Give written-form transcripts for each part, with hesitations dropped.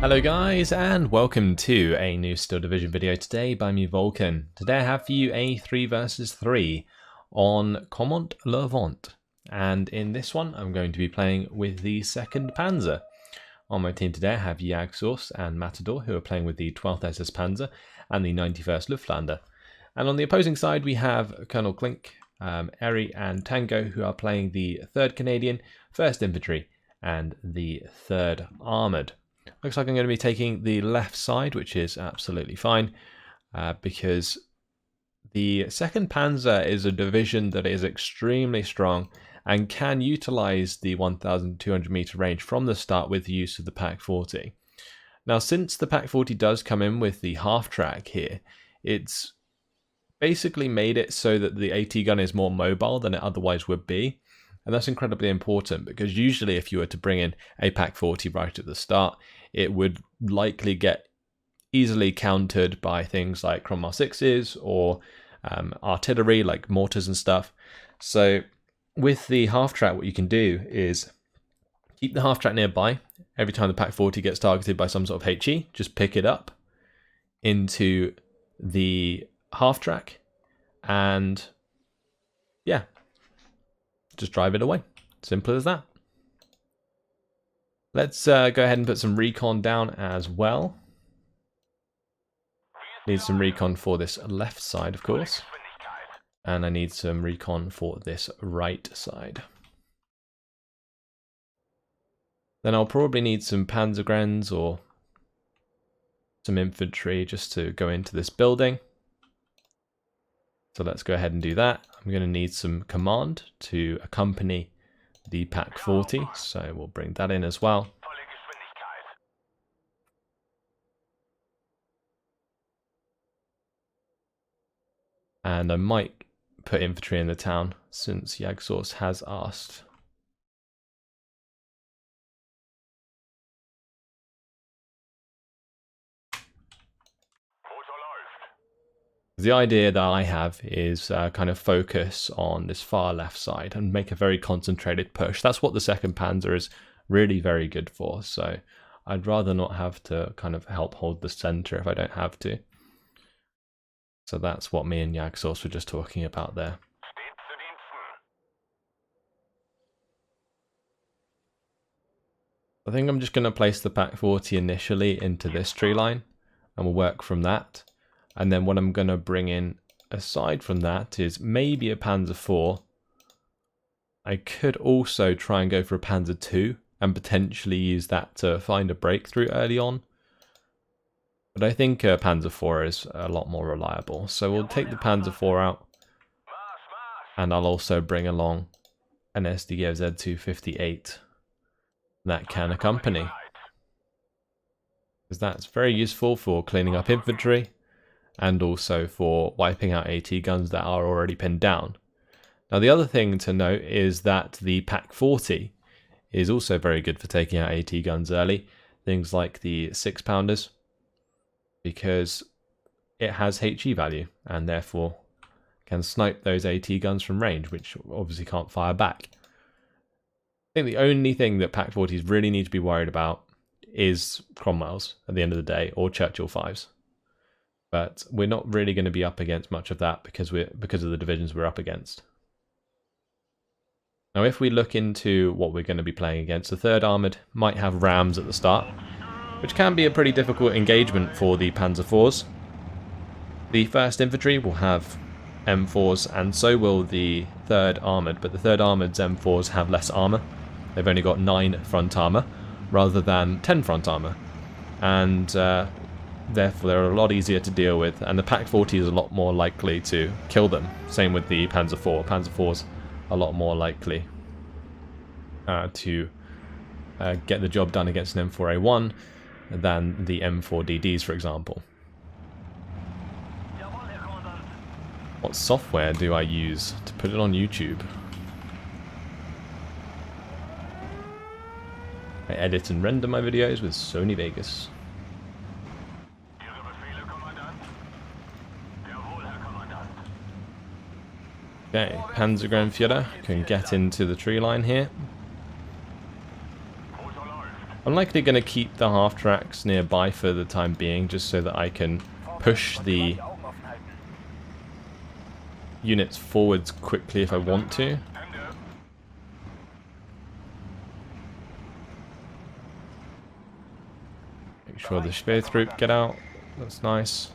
Hello guys, and welcome to a new Steel Division video today by me, Vulcan. Today I have for you a 3 versus 3 on Caumont Levant, and in this one I'm going to be playing with the 2nd Panzer. On my team today I have Jagdsource and Matador, who are playing with the 12th SS Panzer and the 91st Luftlander. And on the opposing side we have Colonel Klink, Eri and Tango, who are playing the 3rd Canadian, 1st Infantry and the 3rd Armoured. Looks like I'm going to be taking the left side, which is absolutely fine, because the 2nd Panzer is a division that is extremely strong and can utilize the 1,200 meter range from the start with the use of the Pak-40. Now, since the Pak-40 does come in with the half track here, it's basically made it so that the AT gun is more mobile than it otherwise would be. And that's incredibly important because usually if you were to bring in a Pak-40 right at the start, it would likely get easily countered by things like Cromwell 6s or artillery like mortars and stuff. So with the half track, what you can do is keep the half track nearby. Every time the Pak-40 gets targeted by some sort of HE, just pick it up into the half track and yeah, just drive it away. Simple as that. Let's go ahead and put some recon down as well. Need some recon for this left side, of course. And I need some recon for this right side. Then I'll probably need some Panzergrens or some infantry just to go into this building. So let's go ahead and do that. I'm going to need some command to accompany the Pak-40, so we'll bring that in as well. And I might put infantry in the town since Jagdsource has asked. The idea that I have is kind of focus on this far left side and make a very concentrated push. That's what the 2nd Panzer is really very good for. So I'd rather not have to kind of help hold the center if I don't have to. So that's what me and Jagdsource were just talking about there. I think I'm just going to place the Pak-40 initially into this tree line and we'll work from that. And then what I'm going to bring in aside from that is maybe a Panzer IV. I could also try and go for a Panzer II and potentially use that to find a breakthrough early on. But I think a Panzer IV is a lot more reliable. So we'll take the Panzer IV out. And I'll also bring along an SDF Z258 that can accompany. Because that's very useful for cleaning up infantry. And also for wiping out AT guns that are already pinned down. Now the other thing to note is that the Pak-40 is also very good for taking out AT guns early. Things like the 6-pounders. Because it has HE value and therefore can snipe those AT guns from range, which obviously can't fire back. I think the only thing that Pak-40s really need to be worried about is Cromwells at the end of the day, or Churchill 5s. But we're not really going to be up against much of that because of the divisions we're up against. Now if we look into what we're going to be playing against, the 3rd Armoured might have rams at the start, which can be a pretty difficult engagement for the Panzer IVs. The 1st Infantry will have M4s and so will the 3rd Armoured, but the 3rd Armoured's M4s have less armour. They've only got 9 front armour rather than 10 front armour. And therefore they're a lot easier to deal with, and the Pak-40 is a lot more likely to kill them. Same with the Panzer IV. Panzer IV's a lot more likely to get the job done against an M4A1 than the M4DDs, for example. What software do I use to put it on YouTube? I edit and render my videos with Sony Vegas. Okay, Panzergrenführer can get into the tree line here. I'm likely going to keep the half tracks nearby for the time being, just so that I can push the units forwards quickly if I want to. Make sure the Speertrupp get out. That's nice.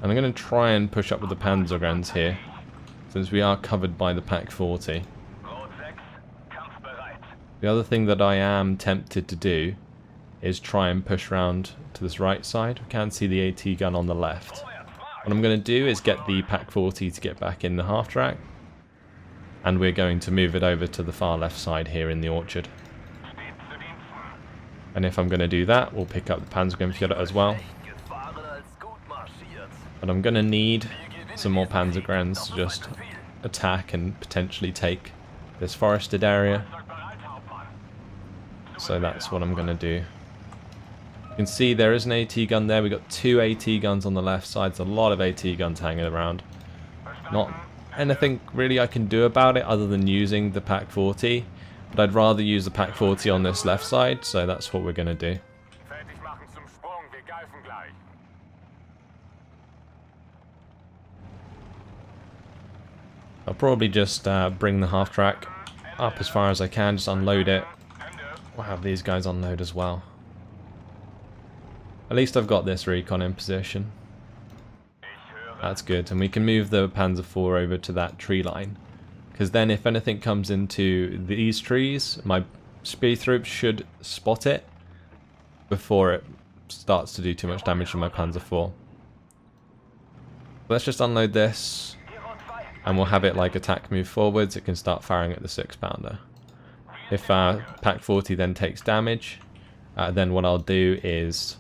And I'm going to try and push up with the Panzer here, since we are covered by the Pak 40. The other thing that I am tempted to do is try and push around to this right side. We can see the AT gun on the left. What I'm going to do is get the Pak 40 to get back in the half track, and we're going to move it over to the far left side here in the orchard. And if I'm going to do that, we'll pick up the Panzer as well. But I'm going to need some more Panzer to just attack and potentially take this forested area. So that's what I'm going to do. You can see there is an AT gun there. We've got 2 AT guns on the left side. There's a lot of AT guns hanging around. Not anything really I can do about it other than using the Pak 40. But I'd rather use the Pak 40 on this left side, so that's what we're going to do. I'll probably just bring the half track up as far as I can, just unload it. We'll have these guys unload as well. At least I've got this recon in position. That's good, and we can move the Panzer IV over to that tree line. Because then if anything comes into these trees, my Speertrupp should spot it before it starts to do too much damage to my Panzer IV. Let's just unload this, and we'll have it like attack move forwards. It can start firing at the 6-pounder. If Pak 40 then takes damage, then what I'll do is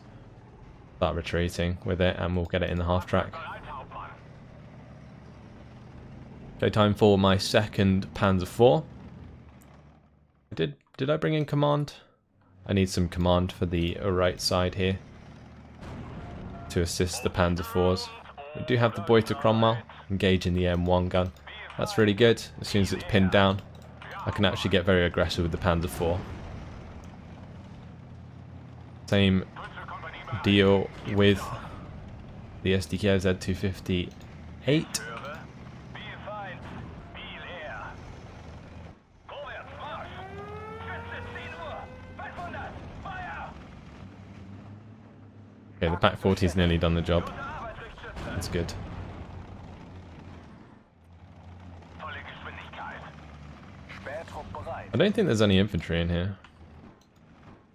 start retreating with it, and we'll get it in the half track. Okay, time for my second Panzer IV. Did I bring in command? I need some command for the right side here to assist the Panzer IVs. We do have the Beuter Cromwell engaging the M1 gun. That's really good. As soon as it's pinned down, I can actually get very aggressive with the Panzer IV. Same deal with the SDK Z258. Okay, the Pak 40's nearly done the job. That's good. I don't think there's any infantry in here.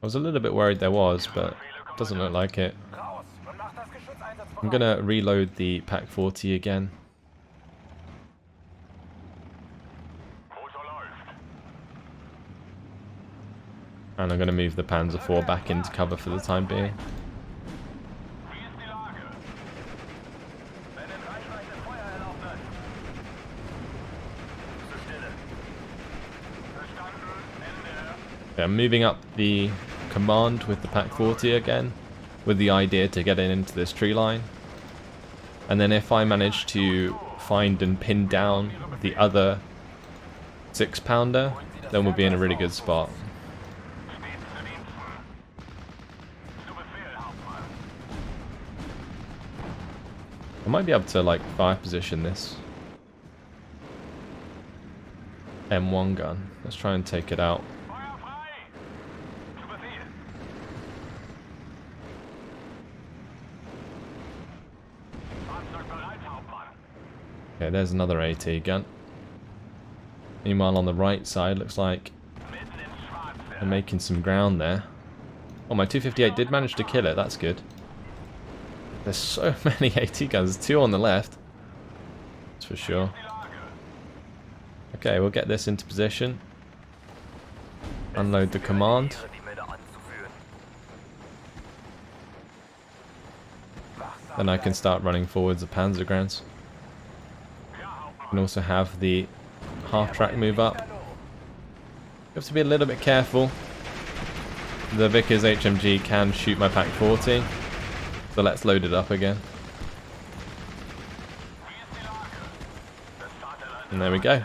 I was a little bit worried there was, but it doesn't look like it. I'm gonna reload the Pak 40 again. And I'm gonna move the Panzer IV back into cover for the time being. I'm moving up the command with the Pak 40 again, with the idea to get it into this tree line. And then if I manage to find and pin down the other 6-pounder, then we'll be in a really good spot. I might be able to like fire position this M1 gun. Let's try and take it out. Okay, there's another AT gun. Meanwhile, on the right side, looks like they're making some ground there. Oh, my 258 did manage to kill it. That's good. There's so many AT guns. There's 2 on the left. That's for sure. Okay, we'll get this into position. Unload the command. Then I can start running forwards the Panzer. You can also have the half-track move up. You have to be a little bit careful. The Vickers HMG can shoot my Pak 40, so let's load it up again. And there we go.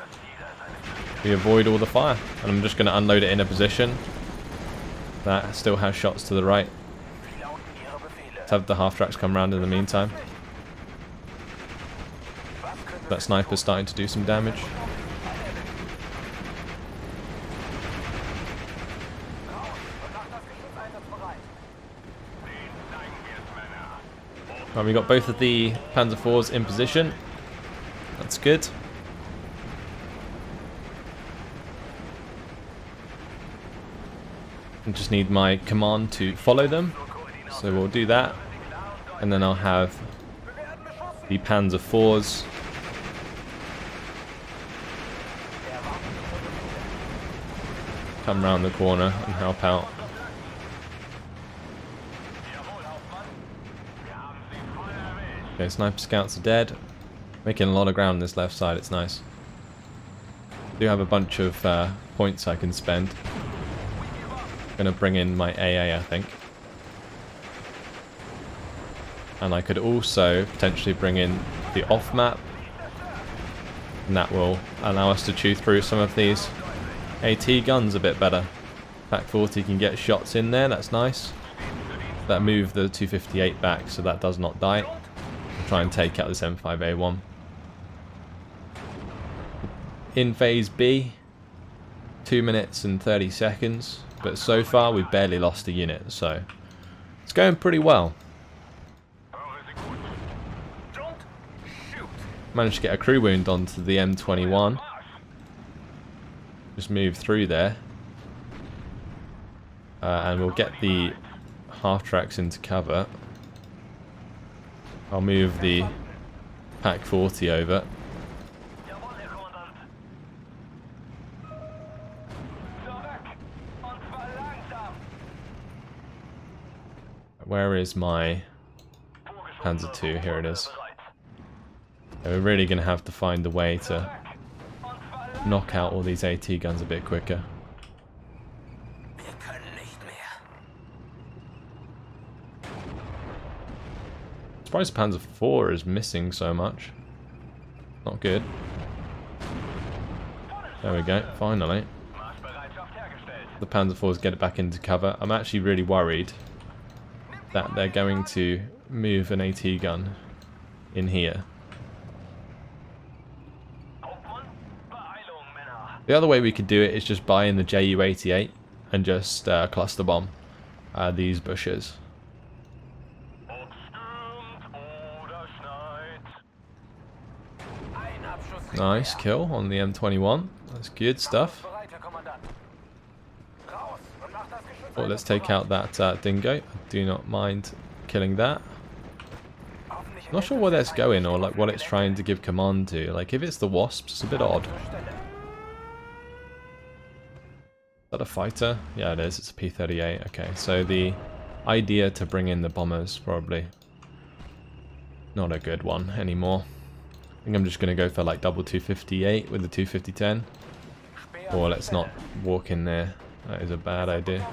We avoid all the fire, and I'm just going to unload it in a position. That still has shots to the right. Let's have the half-tracks come around in the meantime. That sniper's starting to do some damage. Right, we got both of the Panzer IVs in position. That's good. I just need my command to follow them. So we'll do that. And then I'll have the Panzer IVs come round the corner and help out. Okay, sniper scouts are dead. Making a lot of ground on this left side, it's nice. I do have a bunch of points I can spend. Gonna bring in my AA, I think. And I could also potentially bring in the off map. And that will allow us to chew through some of these AT guns a bit better. Pack 40 can get shots in there, that's nice. That move the 258 back so that does not die. Try and take out this M5A1. In phase B, 2 minutes and 30 seconds, but so far we've barely lost a unit, so it's going pretty well. Managed to get a crew wound onto the M21. Just move through there. And we'll get the half-tracks into cover. I'll move the Pack 40 over. Where is my Panzer II? Here it is. We're really going to have to find a way to knock out all these AT guns a bit quicker. I'm surprised Panzer IV is missing so much. Not good. There we go, finally. The Panzer IVs get it back into cover. I'm actually really worried that they're going to move an AT gun in here. The other way we could do it is just buy in the Ju-88 and just cluster bomb these bushes. Nice kill on the M21. That's good stuff. Oh, let's take out that dingo. I do not mind killing that. Not sure where that's going or like what it's trying to give command to. Like if it's the wasps, it's a bit odd. Is that a fighter? Yeah, it is. It's a P-38. Okay, so the idea to bring in the bombers probably not a good one anymore. I think I'm just going to go for like double 258 with the 250-10. Or let's not walk in there. That is a bad idea.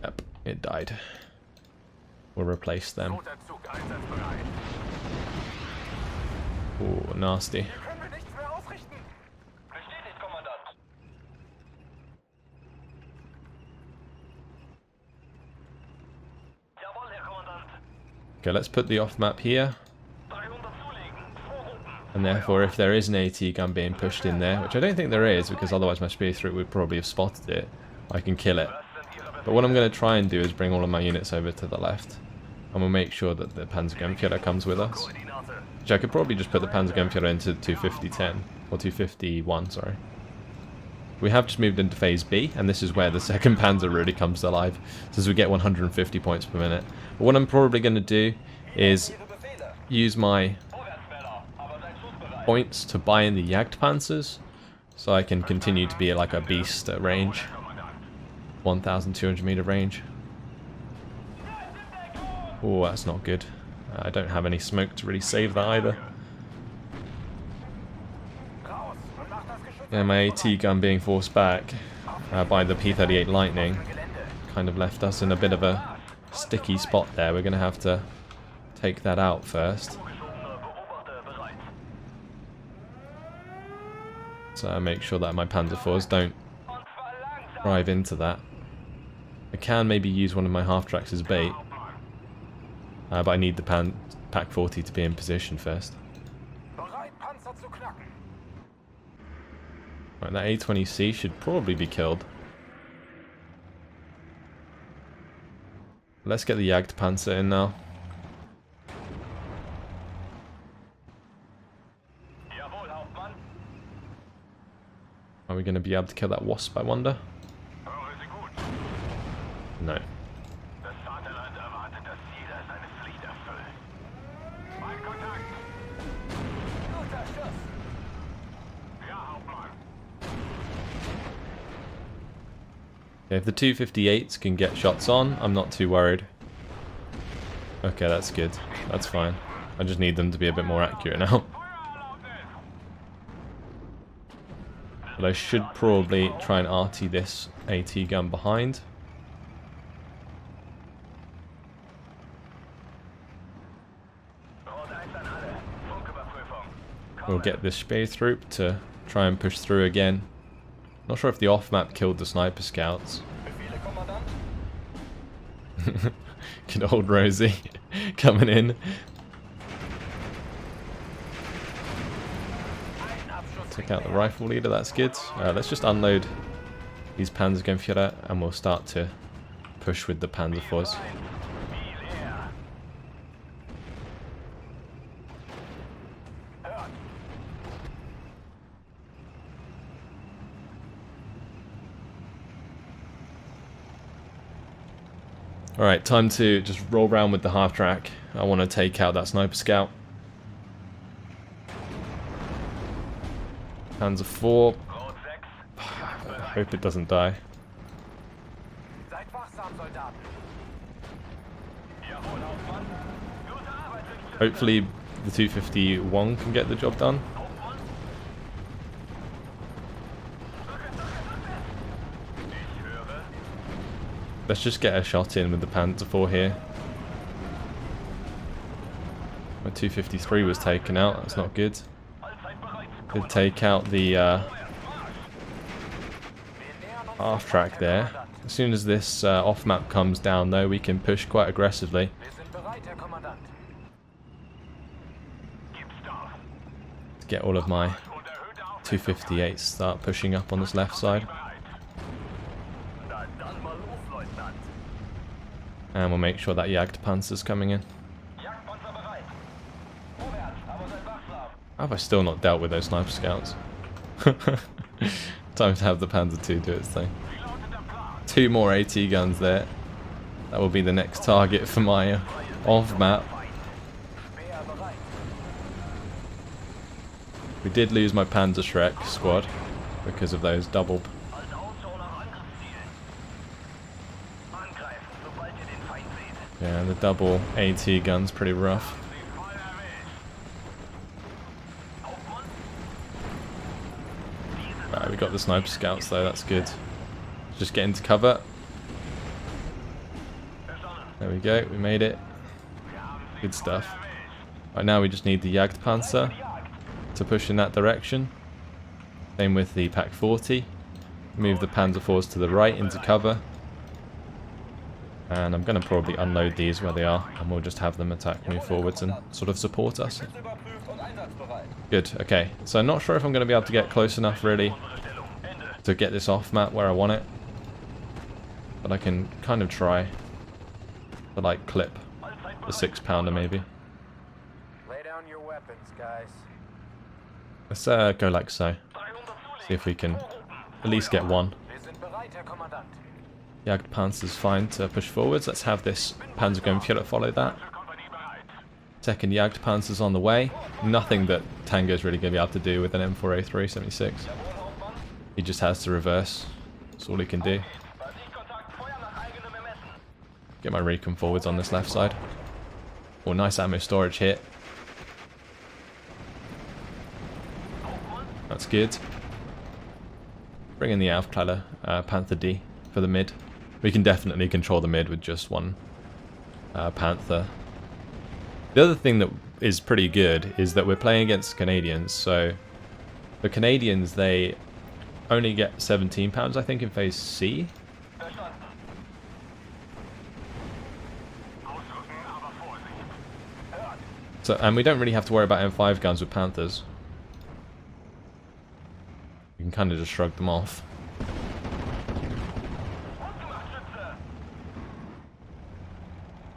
Yep, it died. We'll replace them. Ooh, nasty. Okay, let's put the off map here. And therefore, if there is an AT gun being pushed in there, which I don't think there is, because otherwise my spear through would probably have spotted it, I can kill it. But what I'm going to try and do is bring all of my units over to the left. And we'll make sure that the Panzer comes with us. Which I could probably just put the Panzer into 250-10, or 251, sorry. We have just moved into phase B, and this is where the second Panzer really comes to life, since we get 150 points per minute. But what I'm probably going to do is use my points to buy in the Jagdpanzers, so I can continue to be like a beast at range. 1,200 meter range. Oh, that's not good. I don't have any smoke to really save that either. Yeah, my AT gun being forced back by the P-38 Lightning kind of left us in a bit of a sticky spot there. We're going to have to take that out first. So I make sure that my Panzer IVs don't drive into that. I can maybe use one of my half-tracks as bait. But I need the Pack 40 to be in position first. Right, that A20C should probably be killed. Let's get the Panzer in now. Are we going to be able to kill that Wasp, I wonder? No. If the 258s can get shots on, I'm not too worried. Okay, that's good. That's fine. I just need them to be a bit more accurate now. But I should probably try and RT this AT gun behind. We'll get this Spähstrupp to try and push through again. Not sure if the off-map killed the sniper scouts. Good old Rosie coming in. Take out the rifle leader, that's good. Let's just unload these Panzer and we'll start to push with the Panzer force. Alright, time to just roll around with the half-track. I want to take out that sniper scout. Panzer 4. I hope it doesn't die. Hopefully the 251 can get the job done. Let's just get a shot in with the Panzer 4 here. My 253 was taken out, that's not good. Did take out the half track there. As soon as this off map comes down though, we can push quite aggressively. To get all of my 258s start pushing up on this left side. And we'll make sure that Jagdpanzer's coming in. How have I still not dealt with those sniper scouts? Time to have the Panzer 2 do its thing. 2 more AT guns there. That will be the next target for my off-map. We did lose my Panzer Shrek squad because of those double. Yeah, the double AT gun's pretty rough. Right, we got the sniper scouts though, that's good. Just get into cover. There we go, we made it. Good stuff. Right, now we just need the Jagdpanzer to push in that direction. Same with the Pack 40. Move the Panzer 4s to the right into cover. And I'm going to probably unload these where they are, and we'll just have them attack, move forwards and sort of support us. Good, okay. So I'm not sure if I'm going to be able to get close enough really to get this off map where I want it. But I can kind of try to like clip the 6-pounder maybe. Lay down your weapons, guys. Let's go like so. See if we can at least get one. Jagdpanzer's fine to push forwards. Let's have this Panzer follow that. Second Jagdpanzer's on the way. Nothing that Tango's really going to be able to do with an M4A376. He just has to reverse. That's all he can do. Get my recon forwards on this left side. Oh, nice ammo storage hit. That's good. Bring in the Aufklärer, Panther D for the mid. We can definitely control the mid with just one Panther. The other thing that is pretty good is that we're playing against Canadians, so the Canadians, they only get 17 pounds, I think, in phase C. So, and we don't really have to worry about M5 guns with Panthers. We can kind of just shrug them off.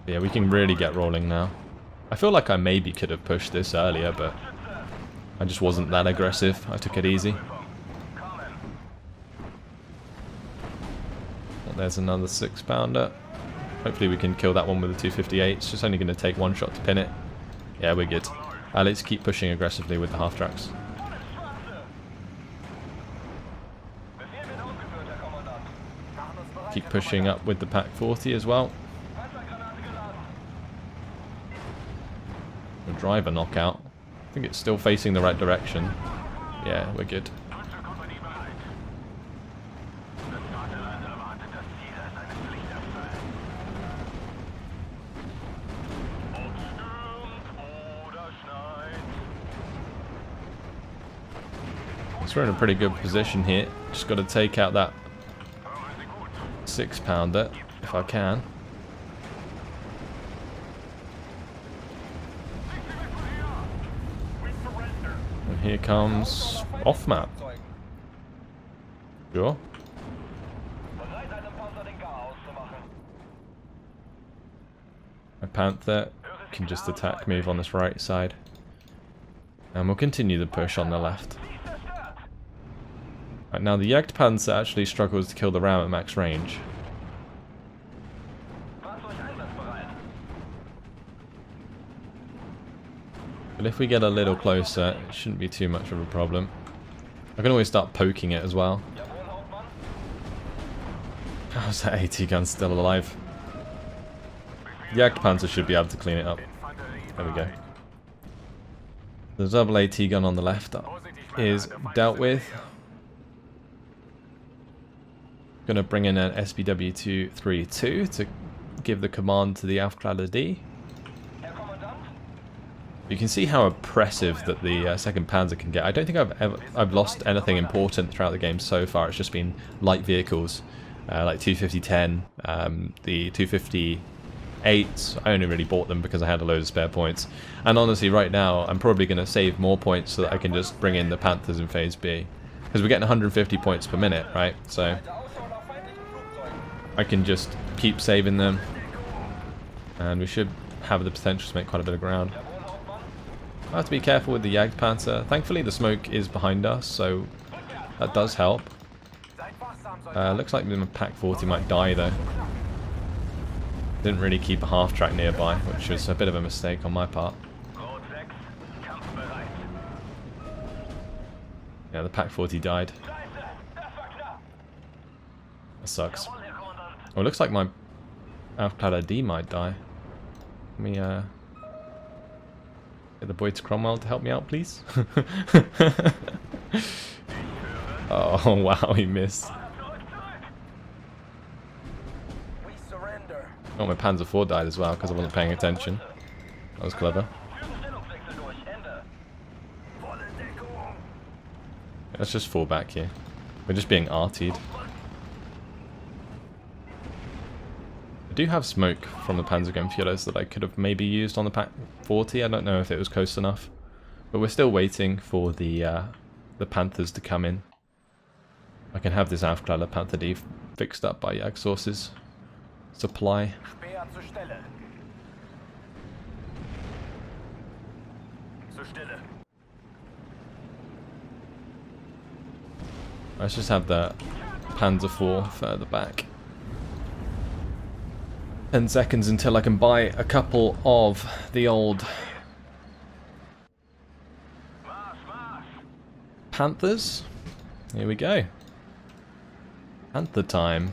Yeah, we can really get rolling now. I feel like I maybe could have pushed this earlier, but I just wasn't that aggressive. I took it easy. Well, there's another 6-pounder. Hopefully we can kill that one with a 258. It's just only going to take one shot to pin it. Yeah, we're good. Let's keep pushing aggressively with the half-tracks. Keep pushing up with the Pack 40 as well. The driver knockout. I think it's still facing the right direction. Yeah, we're good. So we're in a pretty good position here. Just got to take out that 6-pounder if I can. And here comes off map. Sure. My Panther can just attack move on this right side. And we'll continue the push on the left. Right, now the Panzer actually struggles to kill the ram at max range. But if we get a little closer, it shouldn't be too much of a problem. I can always start poking it as well. How's that AT gun still alive? The Panzer should be able to clean it up. There we go. The double AT gun on the left is dealt with. Gonna bring in an SBW-232 to give the command to the VulcanHD. You can see how oppressive that the 2nd Panzer can get. I don't think I've lost anything important throughout the game so far. It's just been light vehicles, like 250-10, the 258s. I only really bought them because I had a load of spare points. And honestly, right now, I'm probably going to save more points so that I can just bring in the Panthers in Phase B. Because we're getting 150 points per minute, right? So I can just keep saving them. And we should have the potential to make quite a bit of ground. I have to be careful with the Panzer. Thankfully the smoke is behind us, so that does help. Looks like the Pack 40 might die though. Didn't really keep a half-track nearby, which was a bit of a mistake on my part. Yeah, the Pack 40 died. That sucks. Oh, it looks like my VulcanHD might die. Let me get the boy to Cromwell to help me out, please. Oh wow, he missed. Oh, my Panzer IV died as well because I wasn't paying attention. That was clever. Let's just fall back here. We're just being artied. I do have smoke from the Panzer Gunfielders that I could have maybe used on the Pack 40. I don't know if it was close enough. But we're still waiting for the Panthers to come in. I can have this Aufklärer Panther D fixed up by Jag Sources supply. Let's just have the Panzer IV further back. 10 seconds until I can buy a couple of the old Panthers. Here we go. Panther time.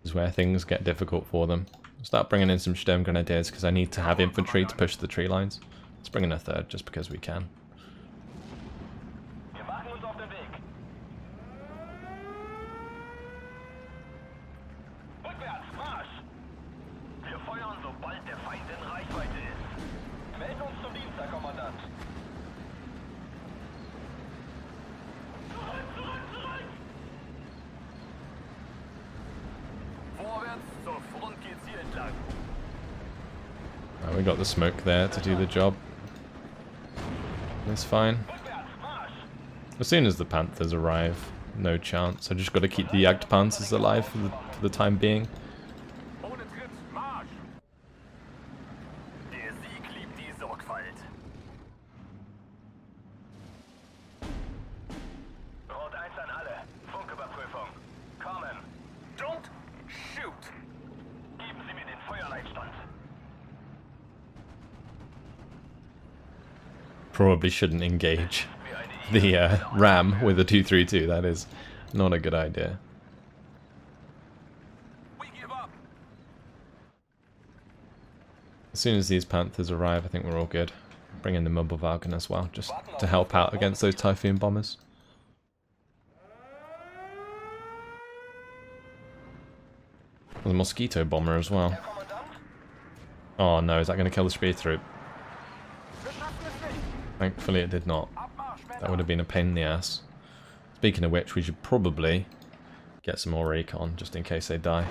This is where things get difficult for them. Start bringing in some Sturmgrenadiers because I need to have infantry to push the tree lines. Let's bring in a third just because we can. We got the smoke there to do the job. That's fine. As soon as the Panthers arrive, no chance. I just got to keep the Panthers alive for the time being. Probably shouldn't engage the ram with a 232. That is not a good idea. As soon as these Panthers arrive, I think we're all good. Bring in the Mobilwagen as well, just to help out against those Typhoon bombers. The Mosquito bomber as well. Oh no, is that going to kill the speed through? Thankfully it did not. That would have been a pain in the ass. Speaking of which, we should probably get some more recon, just in case they die.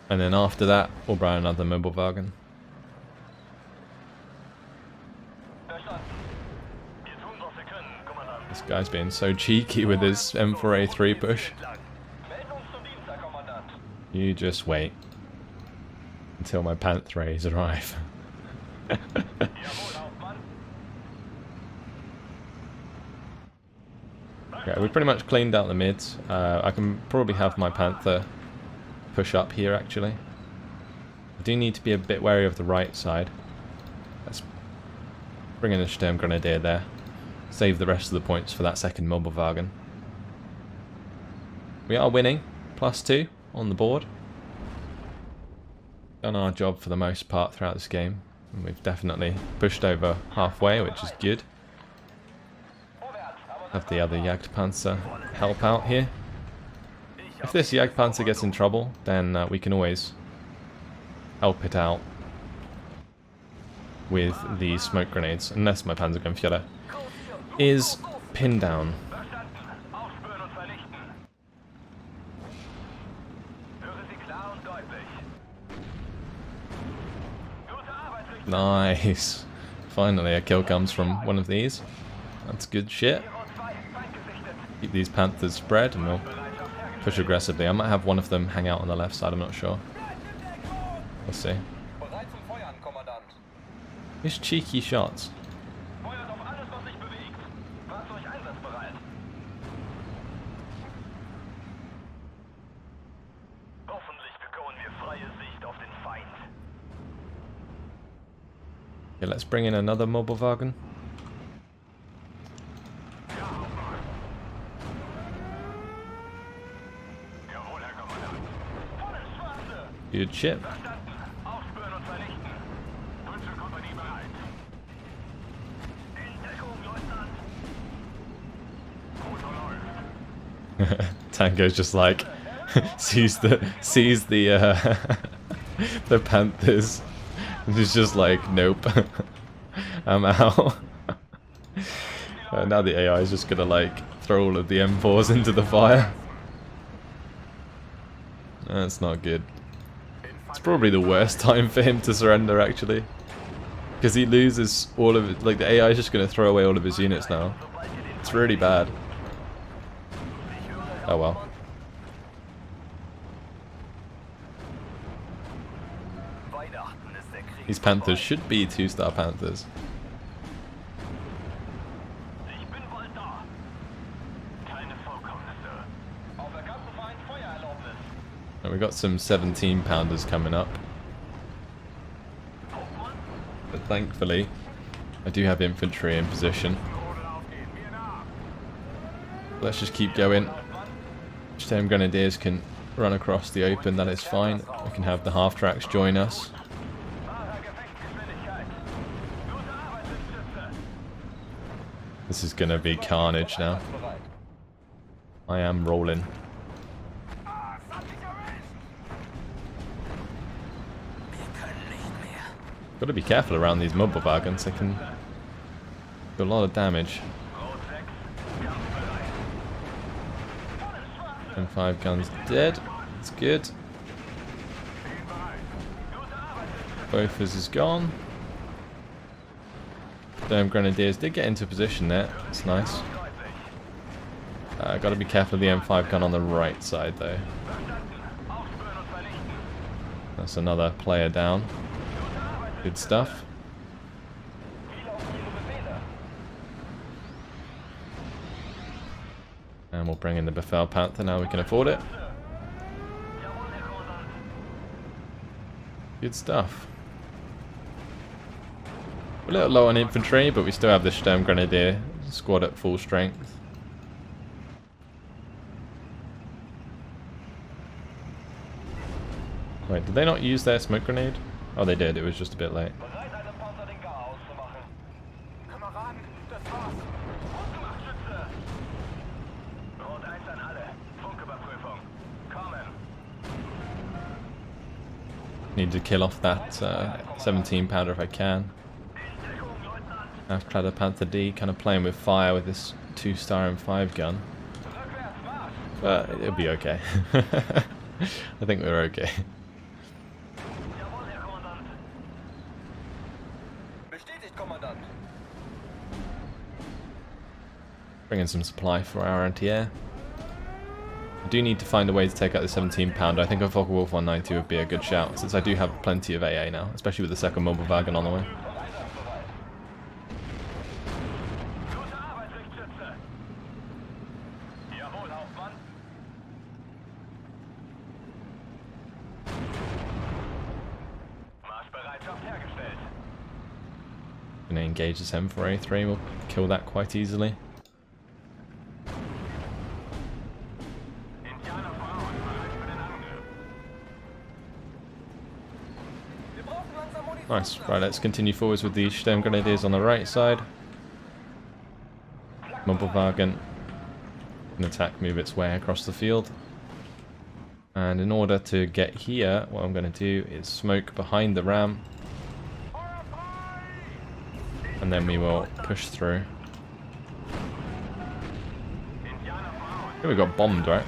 And then after that, we'll buy another Mobilwagen. This guy's being so cheeky with his M4A3 push. You just wait until my Panthers arrive. Yeah, we pretty much cleaned out the mids. I can probably have my Panther push up here actually. I do need to be a bit wary of the right side. Let's bring in a Sturmgrenadier there. Save the rest of the points for that second Mobilwagen. We are winning. +2 on the board. Done our job for the most part throughout this game. And we've definitely pushed over halfway, which is good. Have the other Jagdpanzer help out here. If this Jagdpanzer gets in trouble, then we can always help it out with the smoke grenades, unless my Panzergrenadier is pinned down. Nice. Finally a kill comes from one of these. That's good shit. Keep these Panthers spread and we'll push aggressively. I might have one of them hang out on the left side, I'm not sure. We'll see. These cheeky shots. Okay, let's bring in another Mobilwagen. Good ship. Tango's just like sees the the Panthers. And he's just like, nope, I'm out. Now the AI is just gonna like throw all of the M4s into the fire. That's not good. It's probably the worst time for him to surrender actually, because he loses all of it. Like the AI is just gonna throw away all of his units now. It's really bad. Oh well. These Panthers should be 2-star Panthers. And we've got some 17-pounders coming up. But thankfully, I do have infantry in position. Let's just keep going. Sturmgrenadiers can run across the open, that is fine. We can have the half-tracks join us. This is gonna be carnage now. I am rolling. Gotta be careful around these Mobilwagons, they can do a lot of damage. And 5 guns dead. That's good. Both is gone. Them grenadiers did get into position there. That's nice. Got to be careful of the M5 gun on the right side though. That's another player down. Good stuff. And we'll bring in the Befehl Panther now we can afford it. Good stuff. We're a little low on infantry, but we still have the Sturm Grenadier squad at full strength. Wait, did they not use their smoke grenade? Oh, they did. It was just a bit late. Need to kill off that 17 pounder if I can. I've tried a Panther D, kind of playing with fire with this 2-star M5 gun. But it'll be okay. I think we're okay. Bring in some supply for our anti-air. I do need to find a way to take out the 17 pounder. I think a Focke-Wulf 190 would be a good shout, since I do have plenty of AA now, especially with the second mobile wagon on the way. Gonna engage this M4A3, we'll kill that quite easily. Nice. Right, let's continue forwards with the Sturm Grenadiers on the right side. Mobile wagon can attack, move its way across the field. And in order to get here, what I'm going to do is smoke behind the ram. And then we will push through. Here we got bombed, right?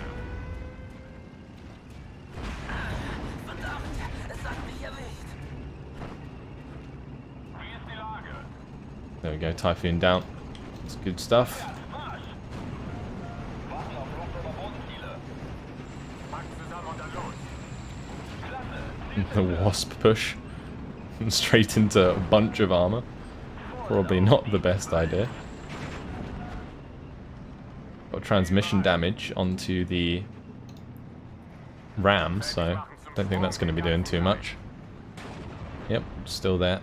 There we go, Typhoon down. That's good stuff. The Wasp push. Straight into a bunch of armor. Probably not the best idea. Got transmission damage onto the ram, so don't think that's going to be doing too much. Yep, still there.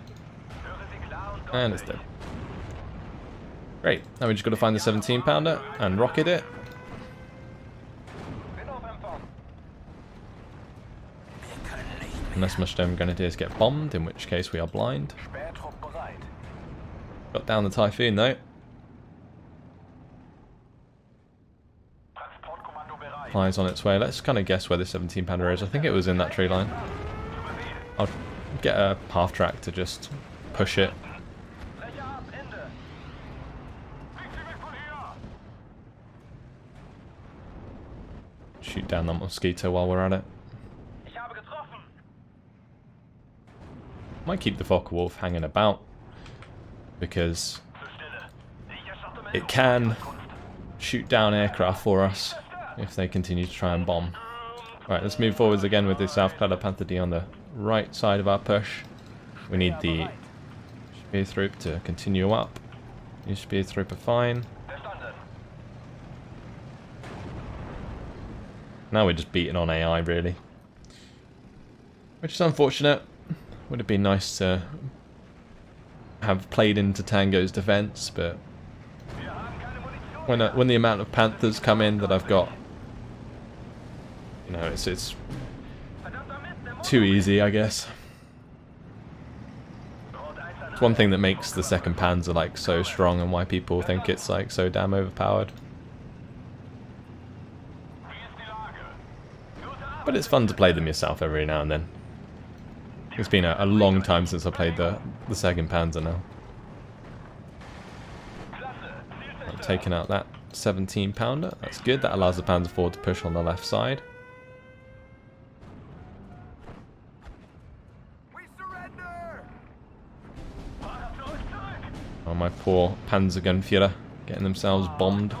And it's dead. Great, now we just got to find the 17 pounder and rocket it. Unless my Sturm Grenadiers get bombed, in which case we are blind. Got down the Typhoon though. Flies on its way. Let's kind of guess where the 17 pounder is. I think it was in that tree line. I'll get a half track to just push it. Shoot down that mosquito while we're at it. Might keep the Focke-Wulf hanging about, because it can shoot down aircraft for us if they continue to try and bomb. Right, let's move forwards again with the South-Clad Panther D on the right side of our push. We need the Speertrupp to continue up. New Speertrupp are fine. Now we're just beating on AI, really. Which is unfortunate. Would have been nice to have played into Tango's defense, but when the amount of Panthers come in that I've got, you know, it's too easy, I guess. It's one thing that makes the second Panzer like so strong, and why people think it's like so damn overpowered. But it's fun to play them yourself every now and then. It's been a long time since I played the second Panzer now. I'm taking out that 17 pounder. That's good. That allows the Panzer IV to push on the left side. Oh, my poor Panzer Gunführer getting themselves bombed.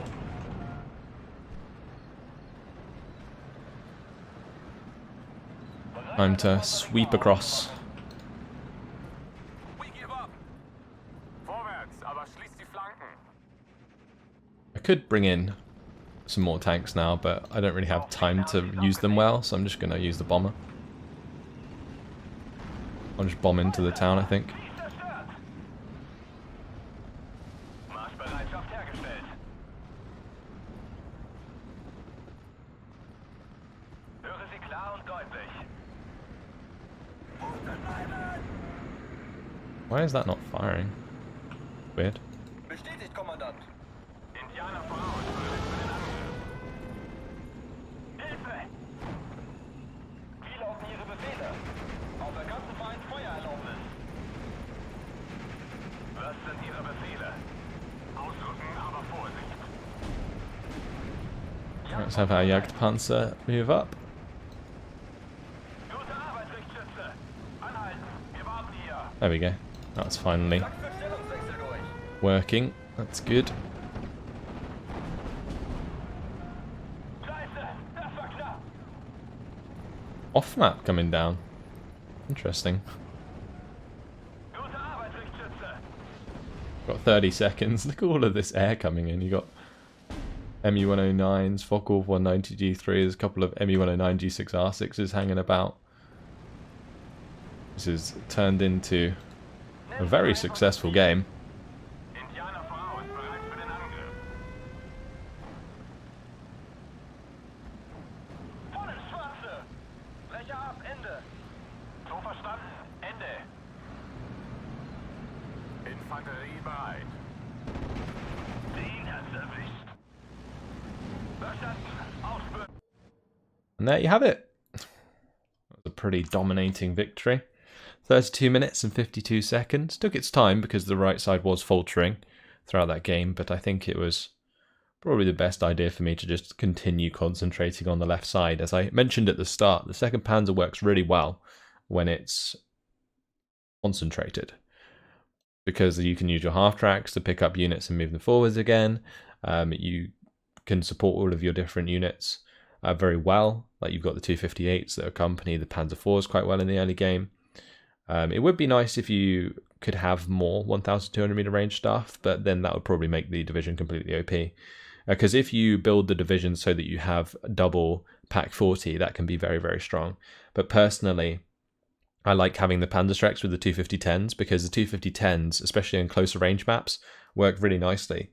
Time to sweep across. I could bring in some more tanks now, but I don't really have time to use them well, so I'm just going to use the bomber. I'll just bomb into the town, I think. Why is that not firing? Weird. Bestätigt, Kommandant. Hilfe! Wie laufen Ihre Befehle? Auf der ganzen Feind Feuererlaubnis. Was sind Ihre Befehle? Ausrücken, aber Vorsicht. Let's have our Jagdpanzer move up. Gute Arbeit, Richtschütze. Anhalten. Wir warten hier. There we go. That's finally working. That's good. Off map coming down. Interesting. Got 30 seconds. Look at all of this air coming in. You got MU-109s, Focke-Wulf 190 G3s, there's a couple of MU-109 G6R6s hanging about. This has turned into a very successful game. And there you have it. That was a pretty dominating victory. 32 minutes and 52 seconds. Took its time because the right side was faltering throughout that game, but I think it was probably the best idea for me to just continue concentrating on the left side. As I mentioned at the start, the 2nd Panzer works really well when it's concentrated, because you can use your half tracks to pick up units and move them forwards again. You can support all of your different units very well. Like you've got the 258s that accompany the Panzer IVs quite well in the early game. It would be nice if you could have more 1,200 meter range stuff, but then that would probably make the division completely OP. Because if you build the division so that you have double Pak 40, that can be very, very strong. But personally, I like having the Panzerschrecks with the 250-10s, because the 250-10s, especially in closer range maps, work really nicely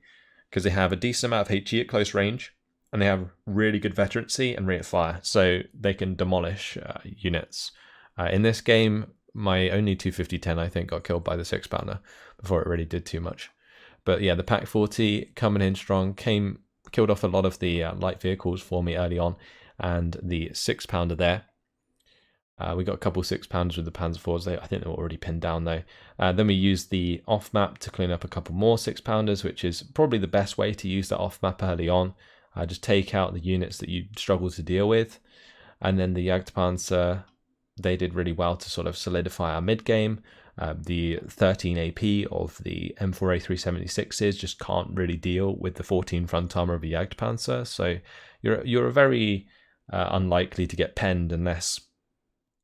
because they have a decent amount of HE at close range, and they have really good veterancy and rate of fire, so they can demolish units. In this game, my only 250-10, I think, got killed by the 6-pounder before it really did too much. But yeah, the Pak 40 coming in strong, killed off a lot of the light vehicles for me early on, and the 6-pounder there. We got a couple 6-pounders with the Panzer IVs. I think they were already pinned down though. Then we used the off-map to clean up a couple more 6-pounders, which is probably the best way to use that off-map early on. Just take out the units that you struggle to deal with. And then the Jagdpanzer, they did really well to sort of solidify our mid-game. The 13 AP of the M4A376s just can't really deal with the 14 front armor of a Jagdpanzer. So you're very unlikely to get penned unless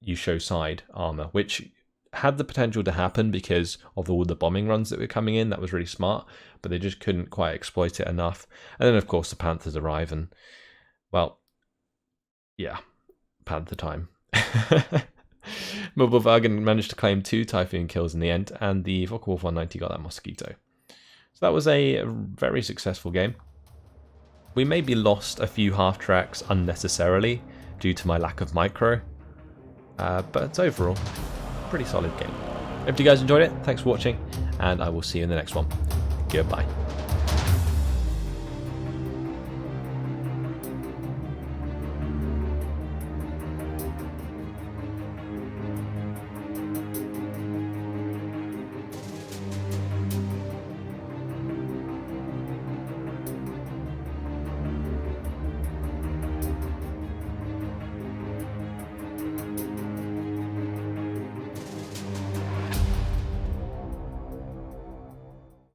you show side armor, which had the potential to happen because of all the bombing runs that were coming in. That was really smart, but they just couldn't quite exploit it enough. And then, of course, the Panthers arrive and, well, yeah, Panther time. Wagen managed to claim 2 Typhoon kills in the end, and the Focke-Wulf 190 got that Mosquito. So that was a very successful game. We maybe lost a few half tracks unnecessarily due to my lack of micro, but overall, pretty solid game. Hope you guys enjoyed it. Thanks for watching, and I will see you in the next one. Goodbye.